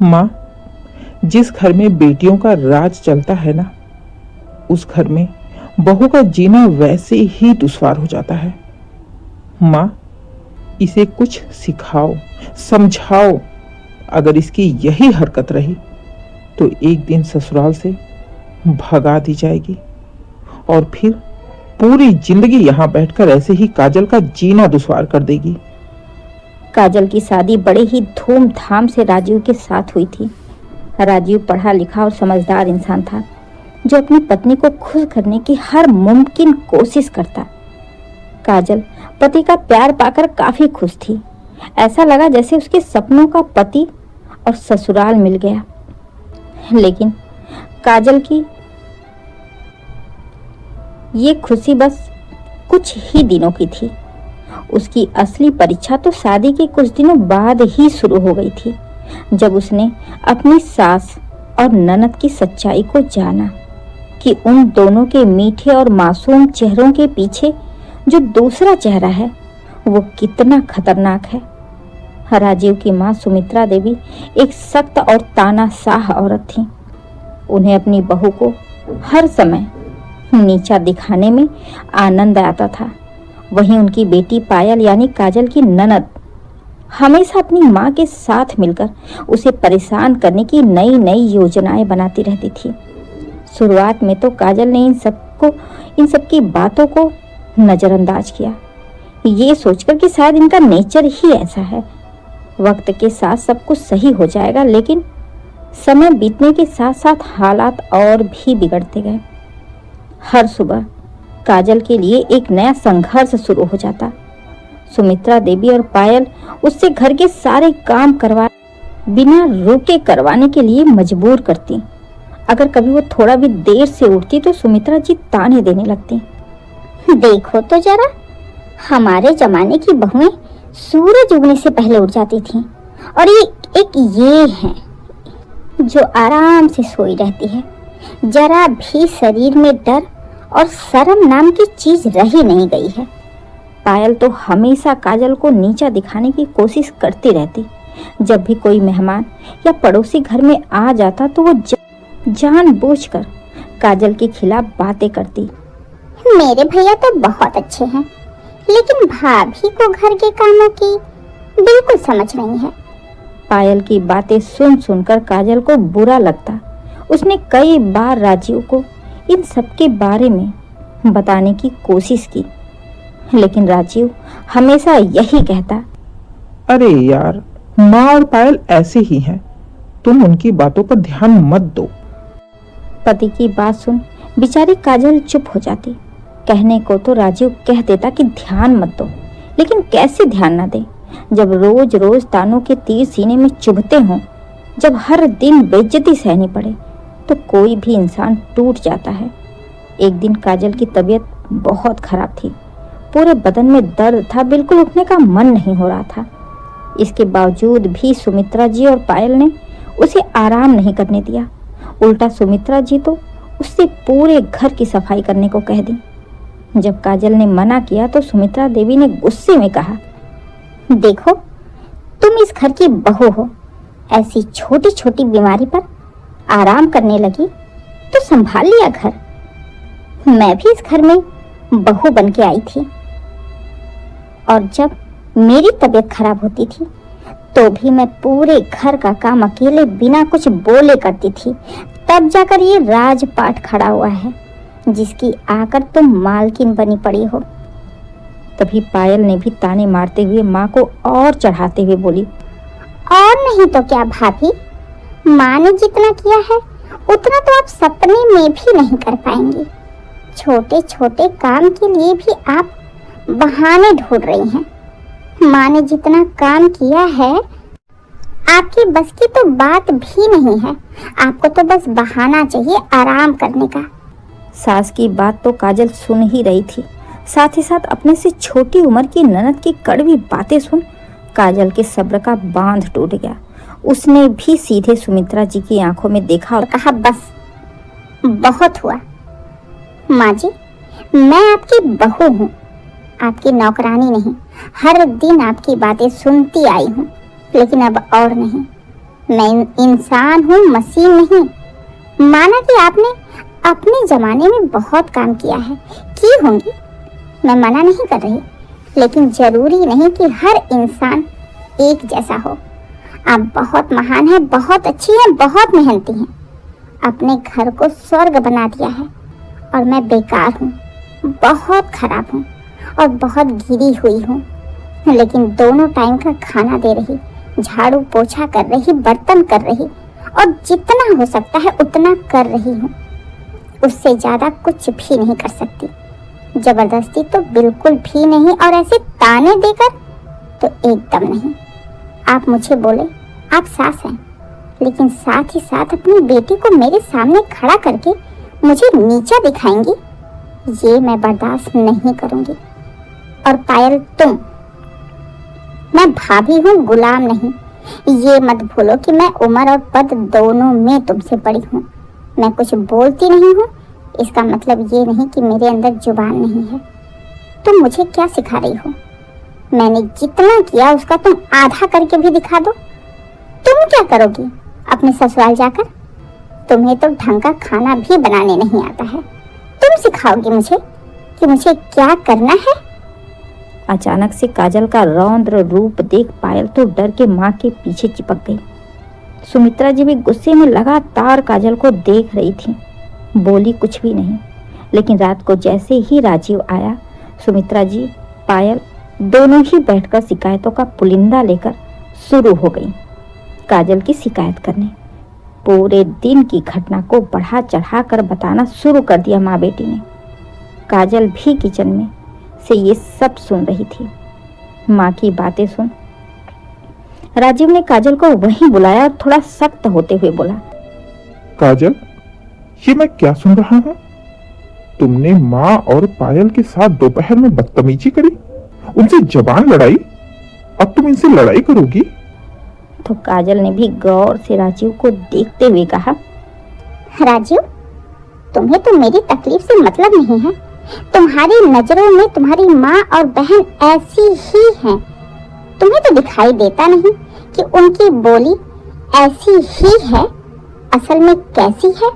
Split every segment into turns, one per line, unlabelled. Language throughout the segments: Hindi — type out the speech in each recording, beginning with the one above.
माँ, जिस घर में बेटियों का राज चलता है ना, उस घर में बहू का जीना वैसे ही दुश्वार हो जाता है। माँ, इसे कुछ सिखाओ, समझाओ। अगर इसकी यही हरकत रही तो एक दिन ससुराल से भगा दी जाएगी और फिर पूरी जिंदगी यहाँ बैठकर ऐसे ही काजल का जीना दुश्वार कर देगी।
काजल की शादी बड़े ही धूमधाम से राजीव के साथ हुई थी। राजीव पढ़ा लिखा और समझदार इंसान था, जो अपनी पत्नी को खुश करने की हर मुमकिन कोशिश करता। काजल पति का प्यार पाकर काफी खुश थी। ऐसा लगा जैसे उसके सपनों का पति और ससुराल मिल गया। लेकिन काजल की ये खुशी बस कुछ ही दिनों की थी। उसकी असली परीक्षा तो शादी के कुछ दिनों बाद ही शुरू हो गई थी, जब उसने अपनी सास और ननद की सच्चाई को जाना कि उन दोनों के मीठे और मासूम चेहरों के पीछे जो दूसरा चेहरा है वो कितना खतरनाक है। राजीव की माँ सुमित्रा देवी एक सख्त और तानाशाह औरत थी। उन्हें अपनी बहू को हर समय नीचा दिखाने में आनंद आता था। वहीं उनकी बेटी पायल यानी काजल की ननद हमेशा अपनी माँ के साथ मिलकर उसे परेशान करने की नई नई योजनाएं बनाती रहती थी। शुरुआत में तो काजल ने इन सब की बातों को नजरअंदाज किया, ये सोचकर कि शायद इनका नेचर ही ऐसा है, वक्त के साथ सब कुछ सही हो जाएगा। लेकिन समय बीतने के साथ साथ हालात और भी बिगड़ते गए। हर सुबह काजल के लिए एक नया संघर्ष शुरू हो जाता। सुमित्रा देवी और पायल उससे घर के सारे काम बिना रुके करवाने के लिए मजबूर करती। अगर कभी वो थोड़ा भी देर से उठती तो सुमित्रा जी ताने देने लगती।
देखो तो जरा, हमारे जमाने की बहुएं सूरज उगने से पहले उठ जाती थीं, और ये है जो आराम से सोई रहती है। जरा भी शरीर में डर और शर्म नाम की चीज रही नहीं गई है।
पायल तो हमेशा काजल को नीचा दिखाने की कोशिश करती रहती। जब भी कोई मेहमान या पड़ोसी घर में आ जाता तो वो जानबूझकर काजल के खिलाफ बातें करती।
मेरे भैया तो बहुत अच्छे हैं, लेकिन भाभी को घर के कामों की बिल्कुल समझ नहीं है।
पायल की बातें सुन सुनकर काजल को बुरा लगता। उसने कई बार राजीव को इन सब के बारे में बताने की कोशिश की, लेकिन राजीव हमेशा यही कहता,
अरे यार, माँ और पायल ऐसे ही हैं, तुम उनकी बातों पर ध्यान मत दो।
पति की बात सुन बेचारी काजल चुप हो जाती। कहने को तो राजीव कह देता कि ध्यान मत दो, लेकिन कैसे ध्यान न दे जब रोज रोज तानों के तीर सीने में चुभते हों, जब हर दिन बेइज्जती सहनी पड़े तो कोई भी इंसान टूट जाता है। एक दिन काजल की तबीयत बहुत खराब थी। पूरे बदन में दर्द था, बिल्कुल उठने का मन नहीं हो रहा था। इसके बावजूद भी सुमित्रा जी और पायल ने उसे आराम नहीं करने दिया। उल्टा सुमित्रा जी तो उससे पूरे घर की सफाई करने को कह दी। जब काजल ने मना किया तो सुमित्रा देवी ने गुस्से में कहा,
देखो, तुम इस घर की बहू हो, ऐसी छोटी छोटी बीमारी पर आराम करने लगी तो संभाल लिया घर। मैं भी इस घर में बहू बन के आई थी, और जब मेरी तबीयत खराब होती थी तो भी मैं पूरे घर का काम अकेले बिना कुछ बोले करती थी। तब जाकर ये राजपाट खड़ा हुआ है, जिसकी आकर तुम मालकिन बनी पड़ी हो।
तभी पायल ने भी ताने मारते हुए माँ को और चढ़ाते हुए बोली,
और नहीं तो क्या भाभी, माँ ने जितना किया है उतना तो आप सपने में भी नहीं कर पाएंगी। छोटे छोटे काम के लिए भी आप बहाने ढूंढ रही हैं। माँ ने जितना काम किया है आपकी बस की तो बात भी नहीं है। आपको तो बस बहाना चाहिए आराम करने का।
सास की बात तो काजल सुन ही रही थी, साथ ही साथ अपने से छोटी उम्र की ननद की कड़वी बातें सुन काजल के सब्र का बांध टूट गया। उसने भी सीधे सुमित्रा जी की आंखों में देखा और
कहा, बस बहुत हुआ माँ जी, मैं आपकी बहू हूँ, आपकी नौकरानी नहीं। हर दिन आपकी बातें सुनती आई हूँ, लेकिन अब और नहीं। मैं इंसान हूँ, मशीन नहीं। माना कि आपने अपने जमाने में बहुत काम किया है, की होंगी, मैं मना नहीं कर रही, लेकिन जरूरी नहीं कि हर इंसान एक जैसा हो। आप बहुत महान हैं, बहुत अच्छी हैं, बहुत मेहनती हैं। अपने घर को स्वर्ग बना दिया है और मैं बेकार हूँ, बहुत खराब हूँ और बहुत गिरी हुई हूँ, लेकिन दोनों टाइम का खाना दे रही, झाड़ू पोछा कर रही, बर्तन कर रही और जितना हो सकता है उतना कर रही हूँ। उससे ज्यादा कुछ भी नहीं कर सकती। जबरदस्ती तो बिल्कुल भी नहीं, और ऐसे ताने देकर तो एकदम नहीं। आप मुझे बोले आप सास हैं, लेकिन साथ ही साथ अपनी बेटी को मेरे सामने खड़ा करके मुझे नीचा दिखाएंगी, ये मैं बर्दाश्त नहीं करूंगी। और पायल, तुम, मैं भाभी हूँ, गुलाम नहीं। ये मत भूलो कि मैं उम्र और पद दोनों में तुमसे बड़ी हूँ। मैं कुछ बोलती नहीं हूँ, इसका मतलब ये नहीं कि मेरे अंदर जुबान नहीं है। तुम मुझे क्या सिखा रही हो? मैंने जितना किया उसका तुम आधा करके भी दिखा दो। तुम क्या करोगी अपने ससुराल जाकर? तुम्हें तो ढंग का खाना भी बनाने नहीं आता है। तुम सिखाओगी मुझे कि मुझे क्या करना है?
अचानक से काजल का रौद्र रूप देख पायल तो डर के माँ के पीछे चिपक गई। सुमित्रा जी भी गुस्से में लगातार काजल को देख रही थी, बोली कुछ भी नहीं। लेकिन रात को जैसे ही राजीव आया, सुमित्रा जी, पायल दोनों ही बैठकर शिकायतों का पुलिंदा लेकर शुरू हो गई काजल की शिकायत करने। पूरे दिन की घटना को बढ़ा चढ़ा कर बताना शुरू कर दिया माँ बेटी ने। काजल भी किचन में से ये सब सुन रही थी। माँ की बातें सुन राजीव ने काजल को वहीं बुलाया और थोड़ा सख्त होते हुए बोला,
काजल, ये मैं क्या सुन रहा हूँ? तुमने माँ और पायल के साथ दोपहर में बदतमीजी करी, उनसे जबान लड़ाई, अब तुम इनसे लड़ाई करोगी?
तो काजल ने भी गौर से राजीव को देखते हुए कहा,
राजीव, तुम्हें तो मेरी तकलीफ से मतलब नहीं है। तुम्हारी नजरों में तुम्हारी माँ और बहन ऐसी ही हैं। तुम्हें तो दिखाई देता नहीं कि उनकी बोली ऐसी ही है, असल में कैसी है।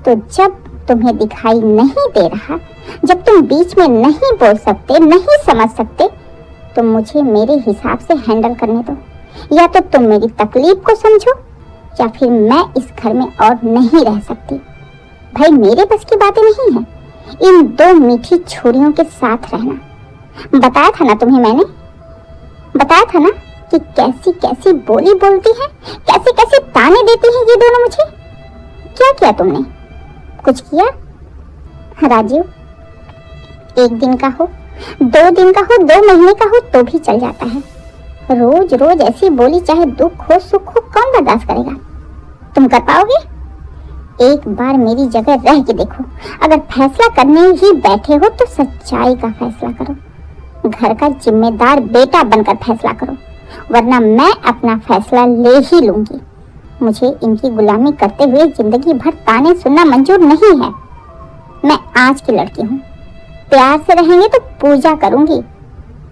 तो जब तुम्हें दिखाई नहीं दे रहा, जब तुम बीच में नहीं बोल सकते, नहीं समझ सकते, तो मुझे मेरे हिसाब से हैंडल करने दो। या तो तुम मेरी तकलीफ को समझो, या फिर मैं इस घर में और नहीं रह सकती। भाई, मेरे बस की बातें नहीं है इन दो मीठी छोरियों के साथ रहना। बताया था ना तुम्हें मैंने, बताया था ना कि कैसी कैसी बोली बोलती है, कैसे कैसे ताने देती हैं ये दोनों मुझे। क्या किया तुमने? कुछ किया? राजीव, एक दिन का हो, 2 दिन का हो, 2 महीने का हो तो भी चल जाता है। रोज रोज ऐसी बोली, चाहे दुख हो सुख हो, कौन बर्दाश्त करेगा? तुम कर पाओगे? एक बार मेरी जगह रह के देखो। अगर फैसला करने ही बैठे हो तो सच्चाई का फैसला करो। घर का जिम्मेदार बेटा बनकर फैसला करो, वरना मैं अपना फैसला ले ही लूंगी। मुझे इनकी गुलामी करते हुए जिंदगी भर ताने सुनना मंजूर नहीं है। मैं आज की लड़की हूँ, प्यार से रहेंगे तो पूजा करूंगी,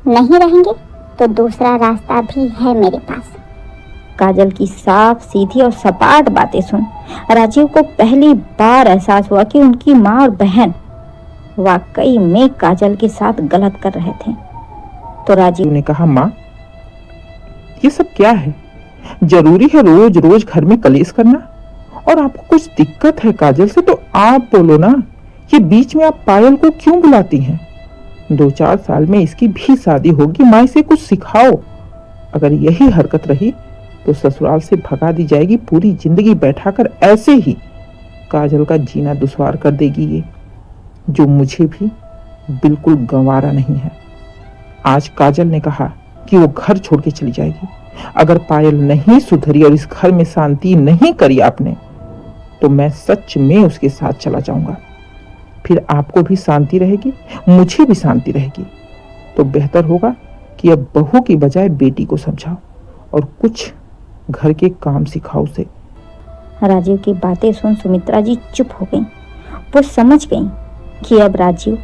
नहीं रहेंगे तो दूसरा रास्ता भी है मेरे पास।
काजल की साफ सीधी और सपाट बातें सुन राजीव को पहली बार एहसास हुआ कि उनकी माँ और बहन वाकई में काजल के साथ गलत कर रहे थे। तो राजीव
ने कहा, माँ, ये सब क्या है? जरूरी है रोज रोज घर में कलेश करना? और आपको कुछ दिक्कत है काजल से तो आप बोलो ना। ये बीच में आप पायल को क्यों बुलाती हैं? 2-4 साल में इसकी भी शादी होगी, माँ इसे कुछ सिखाओ। अगर यही हरकत रही तो ससुराल से भगा दी जाएगी। पूरी जिंदगी बैठाकर ऐसे ही काजल का जीना दुश्वार कर देगी ये, जो मुझे भी बिल्कुल गंवारा नहीं है। आज काजल ने कहा कि वो घर छोड़ के चली जाएगी। अगर पायल नहीं सुधरी और इस घर में शांति नहीं करी आपने, तो मैं सच में उसके साथ चला जाऊंगा। फिर आपको भी शांति रहेगी, मुझे भी शांति रहेगी। तो बेहतर होगा कि अब बहू की बजाय बेटी को समझाओ और कुछ घर के काम सिखाओ उसे।
राजीव की बातें सुन सुमित्रा जी चुप हो गईं। वो समझ गईं कि अब राजीव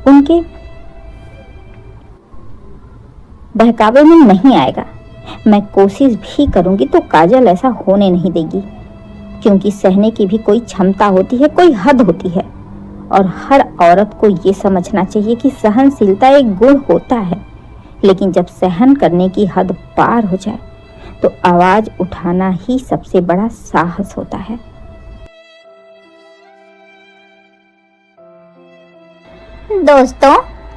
उनके बहकावे में नहीं आएगा, मैं कोशिश भी करूंगी तो काजल ऐसा होने नहीं देगी, क्योंकि सहने की भी कोई क्षमता होती है, कोई हद होती है। और हर औरत को ये समझना चाहिए कि सहनशीलता एक गुण होता है, लेकिन जब सहन करने की हद पार हो जाए तो आवाज उठाना ही सबसे बड़ा साहस होता है।
दोस्तों,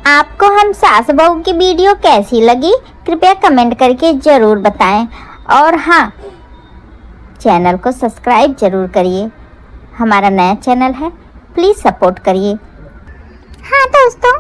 आपको हम सास बहू की वीडियो कैसी लगी कृपया कमेंट करके जरूर बताएं। और हाँ, चैनल को सब्सक्राइब जरूर करिए। हमारा नया चैनल है, प्लीज़ सपोर्ट करिए। हाँ दोस्तों,